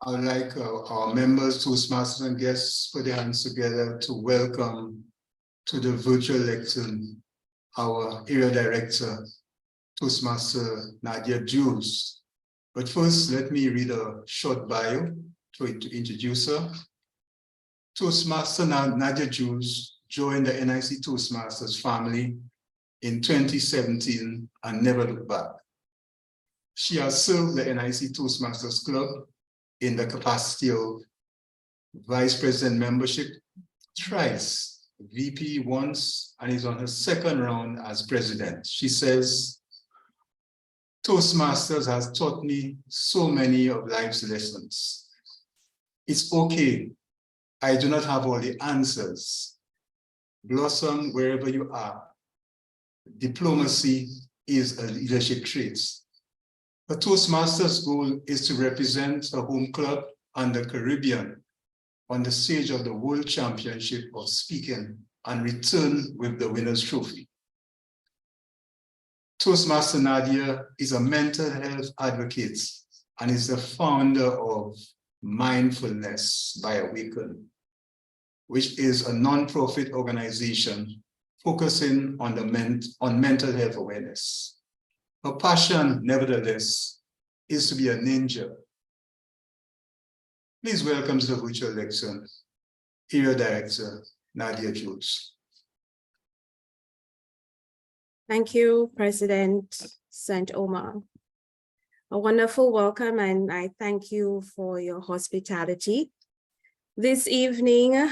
I would like our members, Toastmasters and guests, put their hands together to welcome to the virtual lectern our area director, Toastmaster Nadia Jules. But first, let me read a short bio to introduce her. Toastmaster Nadia Jules joined the NIC Toastmasters family in 2017 and never looked back. She has served the NIC Toastmasters Club in the capacity of Vice President membership thrice, VP once, and is on her second round as president. She says, Toastmasters has taught me so many of life's lessons. It's okay. I do not have all the answers. Blossom wherever you are. Diplomacy is a leadership trait. A Toastmasters' goal is to represent a home club and the Caribbean on the stage of the World Championship of Speaking and return with the winner's trophy. Toastmaster Nadia is a mental health advocate and is the founder of Mindfulness by Awaken, which is a non-profit organization focusing on mental health awareness. Her passion, nevertheless, is to be a ninja. Please welcome to the virtual lecture, Area Director Nadia Jules. Thank you, President St. Omer. A wonderful welcome, and I thank you for your hospitality. This evening,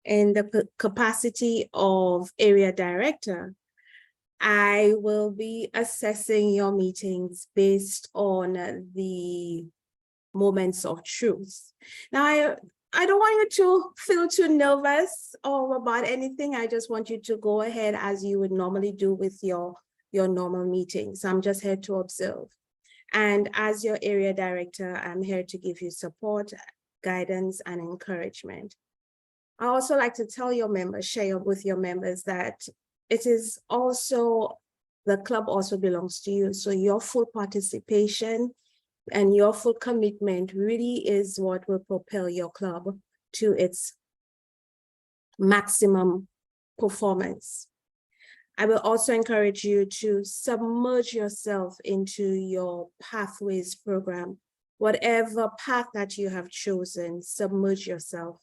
in the capacity of Area Director, I will be assessing your meetings based on the moments of truth. Now, I don't want you to feel too nervous or about anything. I just want you to go ahead as you would normally do with your normal meetings. I'm just here to observe. And as your area director, I'm here to give you support, guidance, and encouragement. I also like to tell your members, share with your members that it is also, the club also belongs to you. So your full participation and your full commitment really is what will propel your club to its maximum performance. I will also encourage you to submerge yourself into your Pathways program. Whatever path that you have chosen, submerge yourself.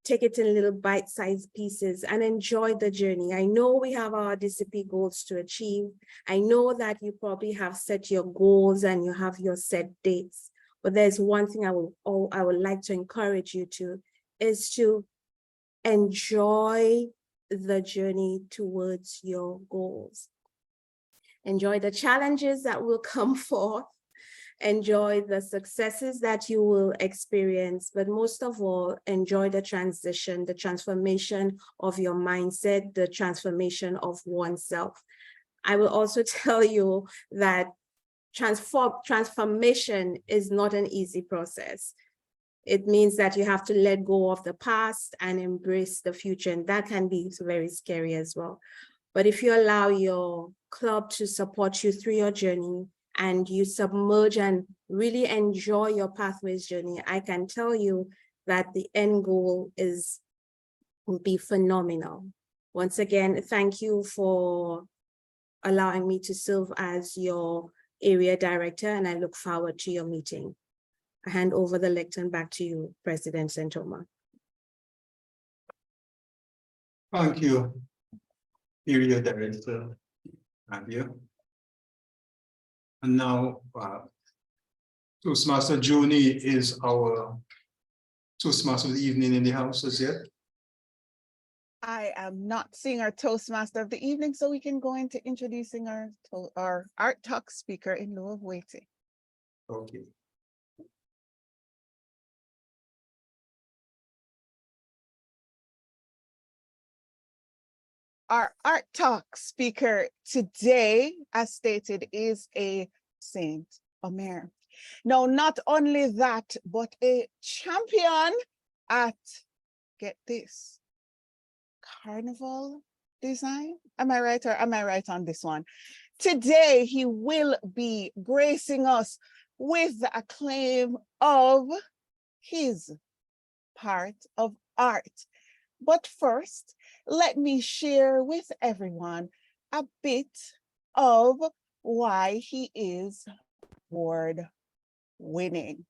Take it in little bite-sized pieces and enjoy the journey. I know we have our DCP goals to achieve. I know that you probably have set your goals and you have your set dates, but there's one thing I would like to encourage you to, is to enjoy the journey towards your goals. Enjoy the challenges that will come forth. Enjoy the successes that you will experience, but most of all, enjoy the transition, the transformation of your mindset, the transformation of oneself. I will also tell you that transformation is not an easy process. It means that you have to let go of the past and embrace the future, and that can be very scary as well. But if you allow your club to support you through your journey, and you submerge and really enjoy your Pathways journey, I can tell you that the end goal will be phenomenal. Once again, thank you for allowing me to serve as your area director, and I look forward to your meeting. I hand over the lectern back to you, President St. Omer. Thank you, Area Director Nadia. And now, Toastmaster Joni is our Toastmaster of the evening in the house, as yet? I am not seeing our Toastmaster of the evening, so we can go into introducing our Art Talk speaker in lieu of waiting. Okay. Our Art Talk speaker today, as stated, is a Saint Omer. Now, not only that, but a champion at, get this, Carnival design. Am I right, or am I right on this one? Today, he will be gracing us with the acclaim of his part of art. But first, let me share with everyone a bit of why he is award-winning.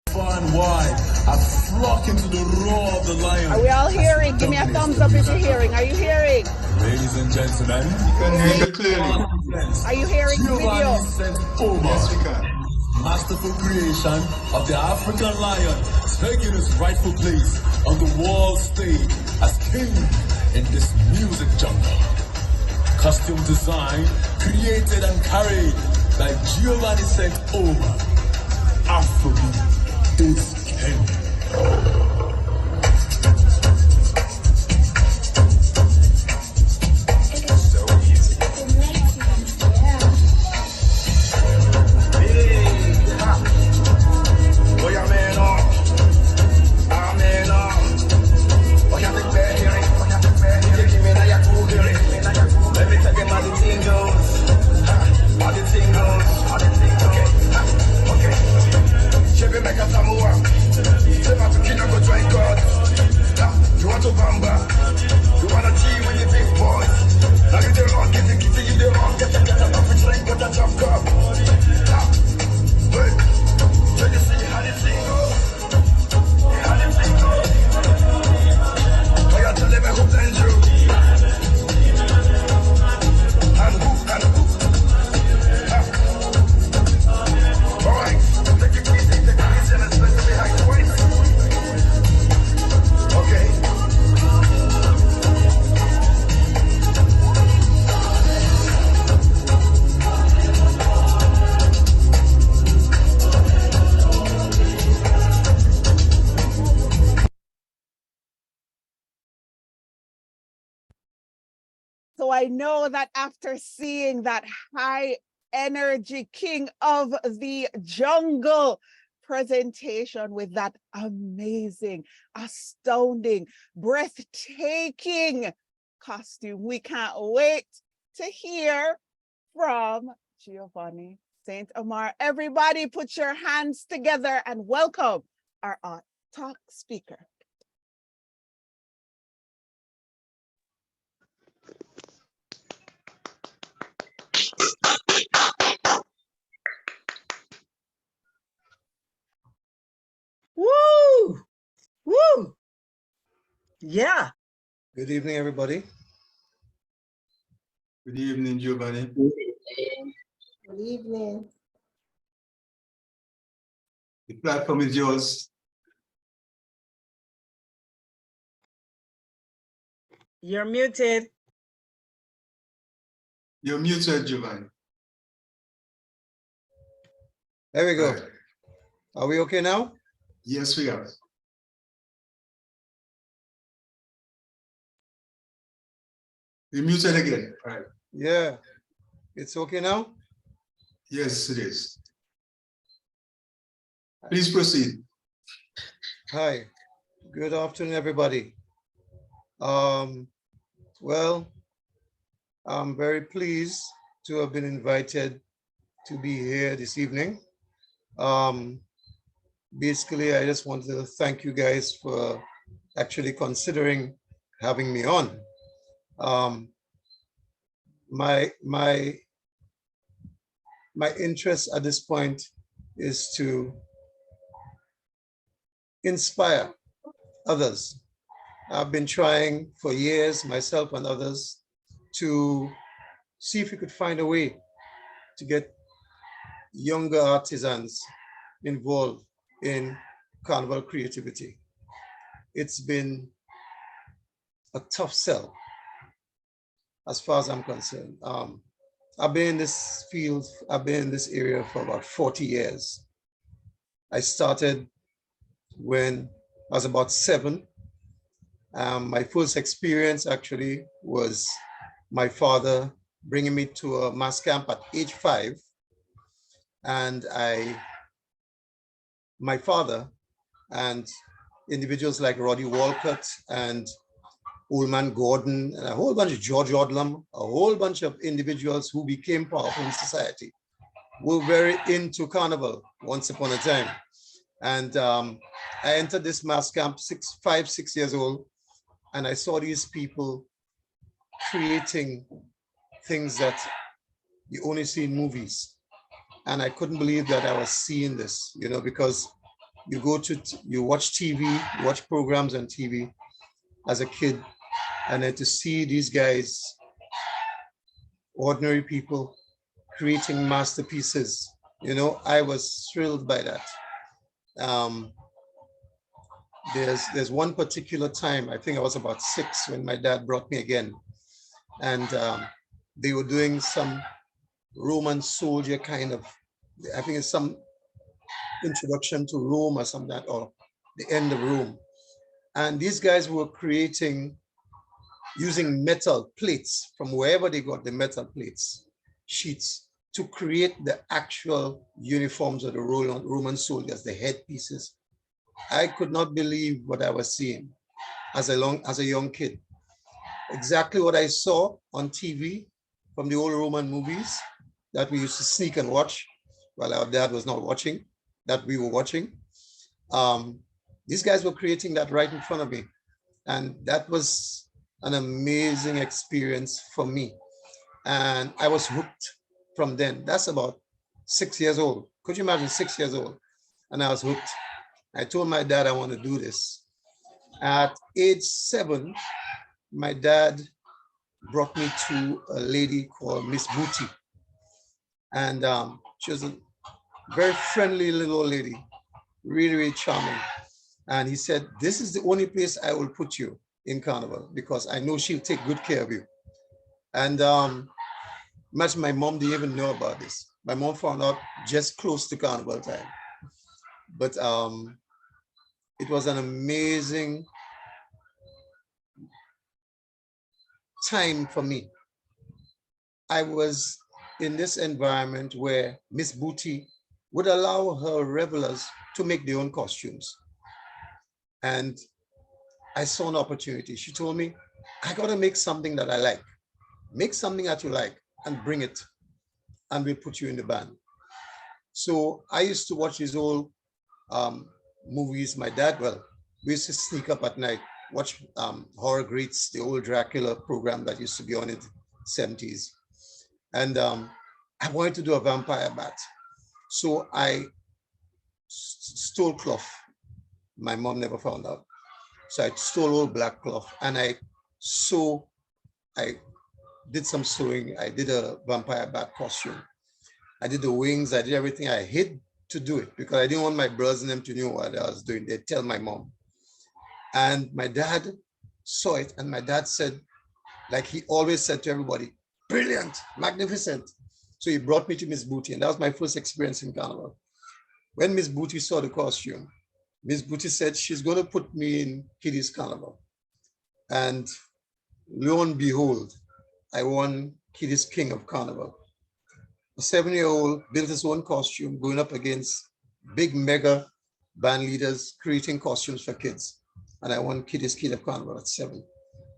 Far and wide, I flock into the roar of the lion. Are we all hearing? Give me a thumbs up if you're hearing. Are you hearing? Ladies and gentlemen, Can hear you clearly. Are you hearing the video? Giovanni sent Omer, Yes, we can. masterful creation of the African lion, taking his rightful place on the world stage as king in this music jungle. Costume design created and carried by Giovanni St. Omer. Afrobeat is king. So I know that after seeing that high energy king of the jungle presentation with that amazing, astounding, breathtaking costume, we can't wait to hear from Giovanni St. Omer. Everybody put your hands together and welcome our top speaker. Woo! Woo! Yeah. Good evening, everybody. Good evening, Giovanni. Good evening. The platform is yours. You're muted. You're muted, Giovanni. There we go. Right. Are we okay now? Yes, we are. You're muted again. All right. Yeah. It's okay now? Yes, it is. Please proceed. Hi. Good afternoon, everybody. Well, I'm very pleased to have been invited to be here this evening. Basically, I just wanted to thank you guys for actually considering having me on. My interest at this point is to inspire others. I've been trying for years, myself and others, to see if we could find a way to get younger artisans involved in Carnival creativity. It's been a tough sell as far as I'm concerned. I've been in this field, I've been in this area for about 40 years. I started when I was about 7. My first experience actually was my father bringing me to a mass camp at age 5. And my father and individuals like Roddy Walcott and Old Man Gordon and a whole bunch of George Odlum, a whole bunch of individuals who became powerful in society were very into Carnival once upon a time. And I entered this mass camp 6 years old, and I saw these people creating things that you only see in movies. And I couldn't believe that I was seeing this, you know, because you you watch TV, you watch programs on TV as a kid, and then to see these guys, ordinary people, creating masterpieces, you know, I was thrilled by that. There's one particular time, I think I was about 6 when my dad brought me again, and they were doing some Roman soldier kind of, I think it's some introduction to Rome or something, or the end of Rome. And these guys were creating, using metal plates from wherever they got the metal plates, sheets, to create the actual uniforms of the Roman soldiers, the headpieces. I could not believe what I was seeing as a young kid. Exactly what I saw on TV from the old Roman movies that we used to sneak and watch while our dad was not watching, that we were watching. These guys were creating that right in front of me. And that was an amazing experience for me. And I was hooked from then. That's about 6 years old. Could you imagine 6 years old? And I was hooked. I told my dad I want to do this. At age 7, my dad brought me to a lady called Miss Booty. And she was a very friendly little old lady, really, really charming. And he said, this is the only place I will put you in Carnival because I know she'll take good care of you. And imagine my mom didn't even know about this. My mom found out just close to Carnival time. But it was an amazing time for me. I was in this environment where Miss Booty would allow her revelers to make their own costumes. And I saw an opportunity. She told me, I got to make something that I like. Make something that you like and bring it, and we'll put you in the band. So I used to watch these old movies. My dad, well, we used to sneak up at night, watch Horror Greats, the old Dracula program that used to be on in the 70s. And I wanted to do a vampire bat. So I stole cloth. My mom never found out. So I stole old black cloth and I did some sewing. I did a vampire bat costume. I did the wings. I did everything. I hid to do it because I didn't want my brothers and them to know what I was doing. They'd tell my mom. And my dad saw it, and my dad said, like he always said to everybody, brilliant, magnificent. So he brought me to Miss Booty, and that was my first experience in Carnival. When Miss Booty saw the costume, Miss Booty said she's going to put me in Kiddies Carnival. And lo and behold, I won Kiddies King of Carnival. A 7-year-old built his own costume, going up against big mega band leaders creating costumes for kids. And I won Kiddies King of Carnival at 7.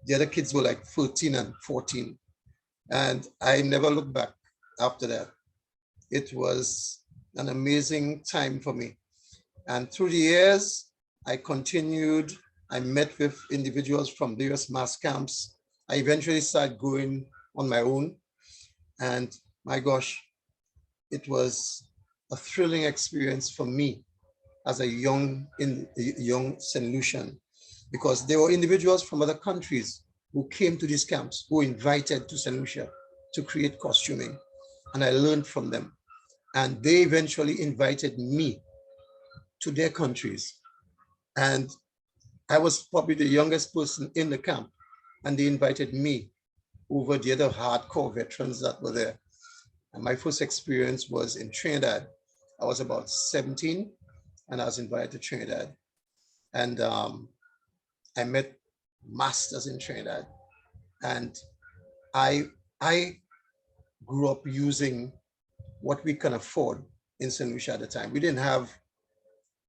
The other kids were like 13 and 14. And I never looked back after that. It was an amazing time for me. And through the years, I continued. I met with individuals from various mass camps. I eventually started going on my own. And my gosh, it was a thrilling experience for me as a young St. Lucian, because there were individuals from other countries who came to these camps, who were invited to St. Lucia to create costuming. And I learned from them. And they eventually invited me to their countries. And I was probably the youngest person in the camp. And they invited me over the other hardcore veterans that were there. And my first experience was in Trinidad. I was about 17 and I was invited to Trinidad. And I met masters in Trinidad. And I grew up using what we can afford in St. Lucia at the time. We didn't have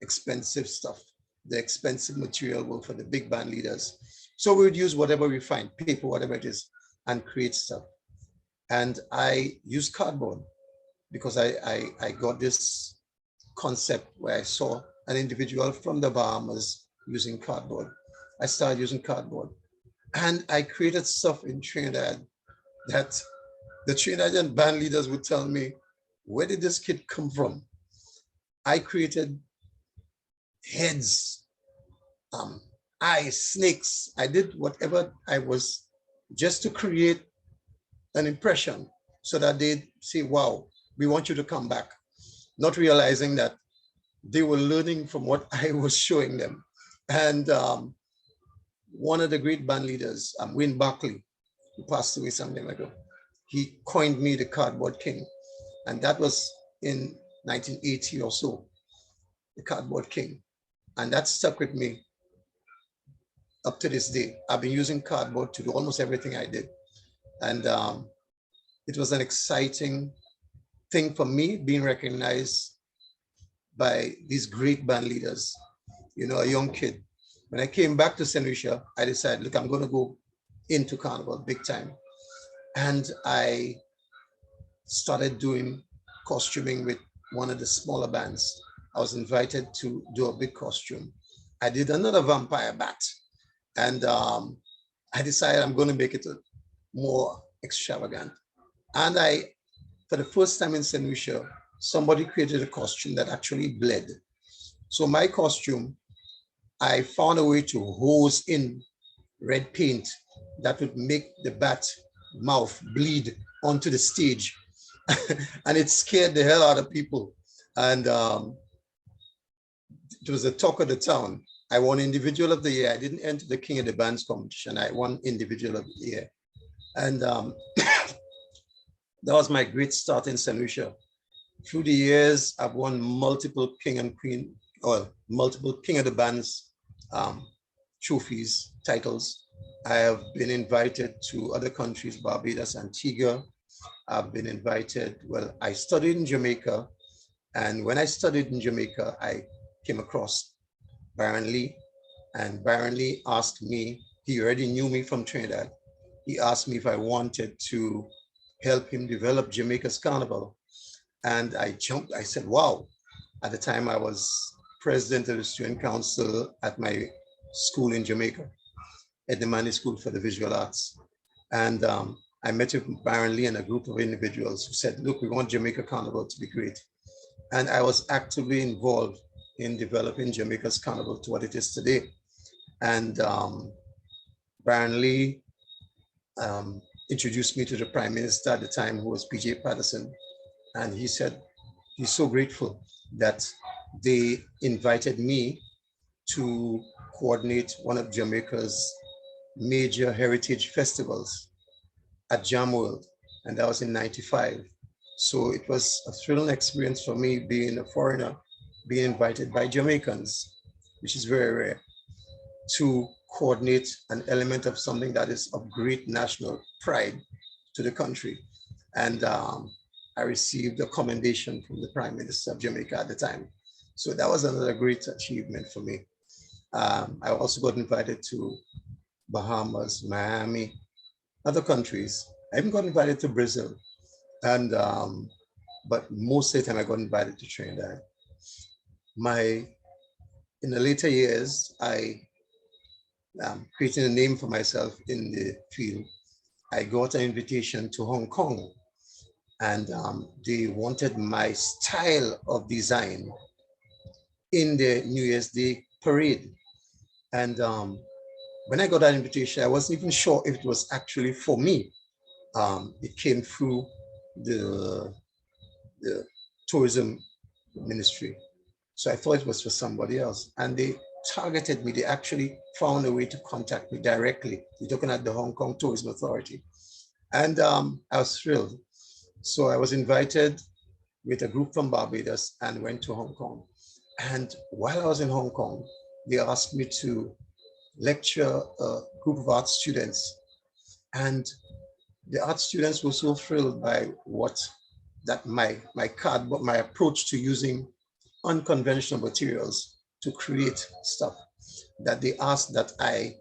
expensive stuff. The expensive material were for the big band leaders. So we would use whatever we find, paper, whatever it is, and create stuff. And I used cardboard because I got this concept where I saw an individual from the Bahamas using cardboard. I started using cardboard. And I created stuff in Trinidad that the Trinidadian band leaders would tell me, where did this kid come from? I created heads, eyes, snakes. I did whatever I was just to create an impression so that they'd say, wow, we want you to come back. Not realizing that they were learning from what I was showing them. And one of the great band leaders, Wayne Barkley, who passed away some time ago, he coined me the Cardboard King. And that was in 1980 or so, the Cardboard King. And that stuck with me up to this day. I've been using cardboard to do almost everything I did. And it was an exciting thing for me, being recognized by these great band leaders, you know, a young kid. When I came back to St. Lucia, I decided, look, I'm going to go into Carnival big time. And I started doing costuming with one of the smaller bands. I was invited to do a big costume. I did another vampire bat. And I decided I'm going to make it more extravagant. And for the first time in St. Lucia, somebody created a costume that actually bled. So my costume, I found a way to hose in red paint that would make the bat mouth bleed onto the stage. And it scared the hell out of people. And it was the talk of the town. I won Individual of the Year. I didn't enter the King of the Bands competition. I won Individual of the Year. And that was my great start in St. Lucia. Through the years, I've won multiple King and Queen, or multiple King of the Bands trophies, titles. I have been invited to other countries, Barbados, Antigua. I've been invited, well, I studied in Jamaica. And when I studied in Jamaica, I came across Baron Lee. And Baron Lee asked me, he already knew me from Trinidad. He asked me if I wanted to help him develop Jamaica's Carnival. And I jumped, I said, wow. At the time I was president of the student council at my school in Jamaica, at the Manley School for the Visual Arts. And I met with Baron Lee and a group of individuals who said, look, we want Jamaica Carnival to be great. And I was actively involved in developing Jamaica's Carnival to what it is today. And Baron Lee introduced me to the Prime Minister at the time, who was P.J. Patterson. And he said, he's so grateful that they invited me to coordinate one of Jamaica's major heritage festivals at Jam World. And that was in '95. So it was a thrilling experience for me, being a foreigner, being invited by Jamaicans, which is very rare, to coordinate an element of something that is of great national pride to the country. And I received a commendation from the Prime Minister of Jamaica at the time. So that was another great achievement for me. I also got invited to Bahamas, Miami, other countries. I even got invited to Brazil. And, but most of the time I got invited to Trinidad. In the later years, I created a name for myself in the field. I got an invitation to Hong Kong, and they wanted my style of design in the New Year's Day parade. And when I got that invitation, I wasn't even sure if it was actually for me. It came through the tourism ministry. So I thought it was for somebody else. And they targeted me. They actually found a way to contact me directly. They're talking at the Hong Kong Tourism Authority. And I was thrilled. So I was invited with a group from Barbados and went to Hong Kong. And while I was in Hong Kong, they asked me to lecture a group of art students. And the art students were so thrilled by my approach to using unconventional materials to create stuff, that they asked that I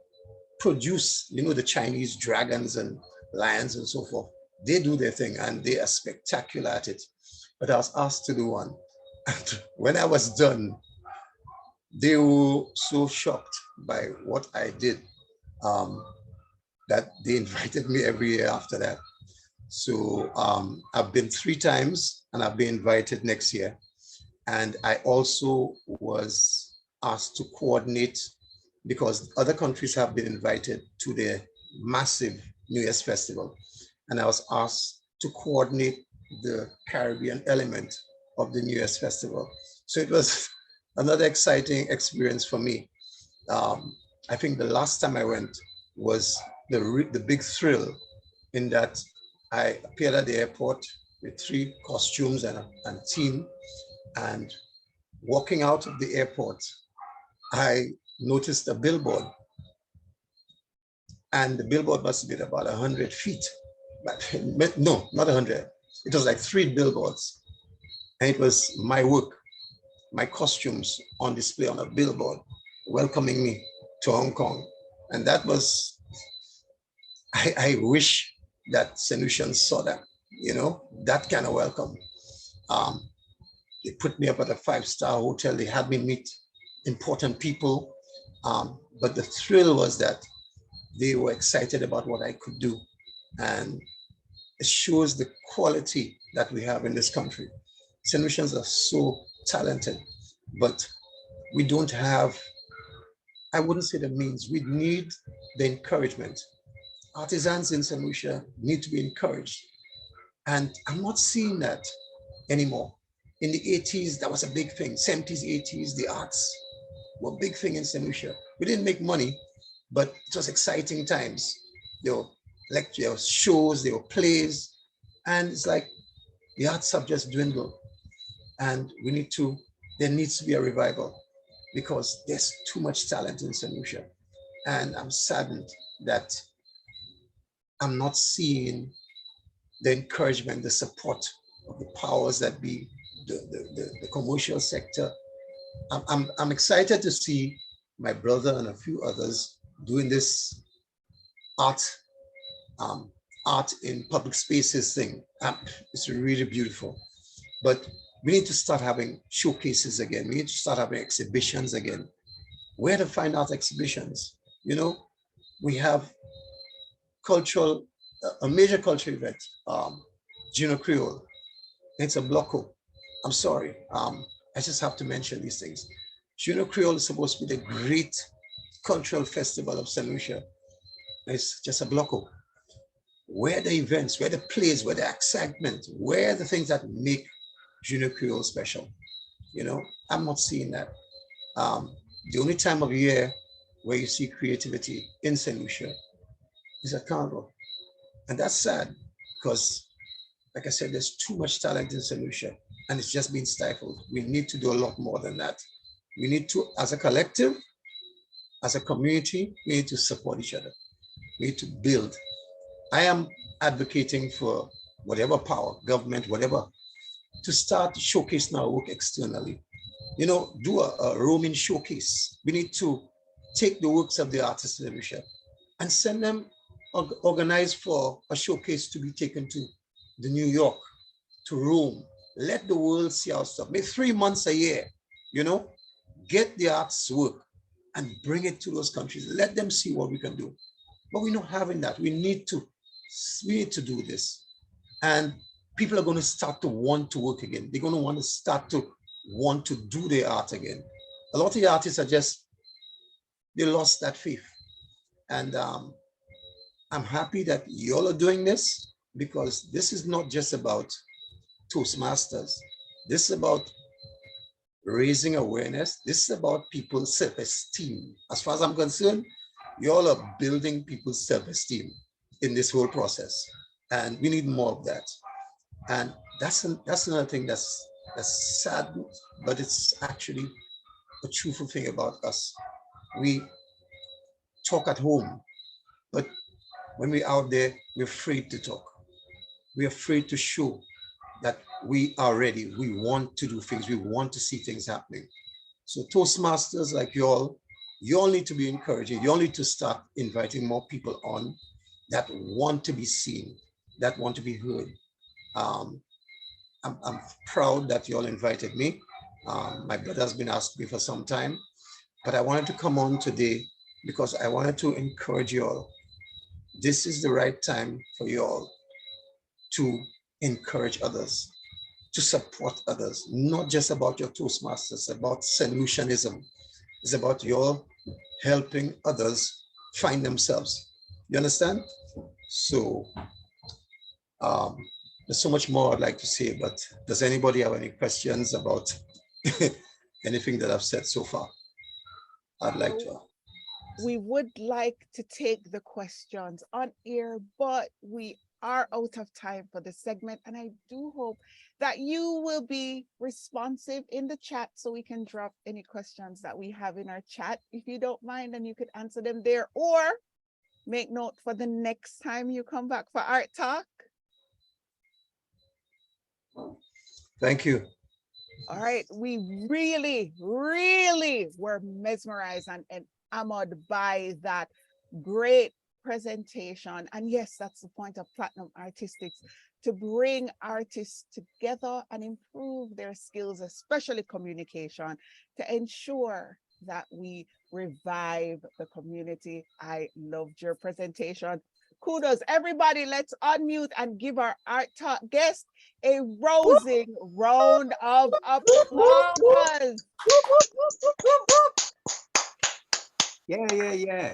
produce, you know, the Chinese dragons and lions and so forth. They do their thing and they are spectacular at it. But I was asked to do one. And when I was done, they were so shocked by what I did that they invited me every year after that. So I've been 3 times and I've been invited next year. And I also was asked to coordinate because other countries have been invited to their massive New Year's festival. And I was asked to coordinate the Caribbean element of the New Year's festival. So it was another exciting experience for me. I think the last time I went was the big thrill in that I appeared at the airport with 3 costumes and a team, and walking out of the airport, I noticed a billboard, and the billboard must have been about 100 feet, but no, not 100. It was like 3 billboards, and it was my work, my costumes on display on a billboard, welcoming me to Hong Kong. And that was, I wish that St. Lucians saw that, you know, that kind of welcome. They put me up at a 5-star hotel. They had me meet important people. But the thrill was that they were excited about what I could do. And it shows the quality that we have in this country. St. Lucians are so talented, but we don't have, I wouldn't say the means, we need the encouragement. Artisans in St. Lucia need to be encouraged. And I'm not seeing that anymore. In the 80s, that was a big thing. 70s, 80s, the arts were a big thing in St. Lucia. We didn't make money, but it was exciting times. There were lectures, there were shows, there were plays, and it's like the arts have just dwindled. And there needs to be a revival because there's too much talent in St. Lucia. And I'm saddened that I'm not seeing the encouragement, the support of the powers that be, the commercial sector. I'm excited to see my brother and a few others doing this art in public spaces thing. It's really beautiful. But we need to start having showcases again. We need to start having exhibitions again. Where to find art exhibitions? You know, we have a major cultural event, Juno Creole. It's a blocko. I'm sorry. I just have to mention these things. Juno Creole is supposed to be the great cultural festival of St. Lucia. It's just a blocko. Where are the events, where are the plays, where the excitement, where are the things that make Juno Creole special? You know, I'm not seeing that. The only time of year where you see creativity in St. Lucia is at Carnival. And that's sad because, like I said, there's too much talent in St. Lucia and it's just been stifled. We need to do a lot more than that. We need to, as a collective, as a community, we need to support each other. We need to build. I am advocating for whatever power, government, whatever, to start showcasing our work externally. You know, do a roaming showcase. We need to take the works of the artists in St. Lucia and send them, organize for a showcase to be taken to New York, to Rome. Let the world see our stuff. Maybe 3 months a year, you know, get the arts work and bring it to those countries. Let them see what we can do. But we're not having that. We need to do this. And people are going to start to want to work again. They're going to want to do their art again. A lot of the artists are they lost that faith. And I'm happy that y'all are doing this because this is not just about Toastmasters. This is about raising awareness. This is about people's self-esteem. As far as I'm concerned, y'all are building people's self-esteem in this whole process. And we need more of that. And that's another thing that's sad, but it's actually a truthful thing about us. We talk at home, but when we're out there, we're afraid to talk. We're afraid to show that we are ready. We want to do things. We want to see things happening. So Toastmasters like y'all need to be encouraging. You all need to start inviting more people on that want to be seen, that want to be heard. I'm proud that you all invited me. My brother's been asking me for some time. But I wanted to come on today because I wanted to encourage you all. This is the right time for you all to encourage others, to support others, not just about your Toastmasters, about solutionism. It's about your helping others find themselves. You understand? So there's so much more I'd like to say, but does anybody have any questions about anything that I've said so far? I'd like to. We would like to take the questions on air, but we are out of time for the segment. And I do hope that you will be responsive in the chat so we can drop any questions that we have in our chat, if you don't mind, and you could answer them there, or make note for the next time you come back for Art Talk. Thank you. All right, we really, really were mesmerized and enamored by that great presentation. And yes, that's the point of Platinum Artistics, to bring artists together and improve their skills, especially communication, to ensure that we revive the community. I loved your presentation. Kudos, everybody. Let's unmute and give our Art Talk guest a rousing round of applause. Yeah.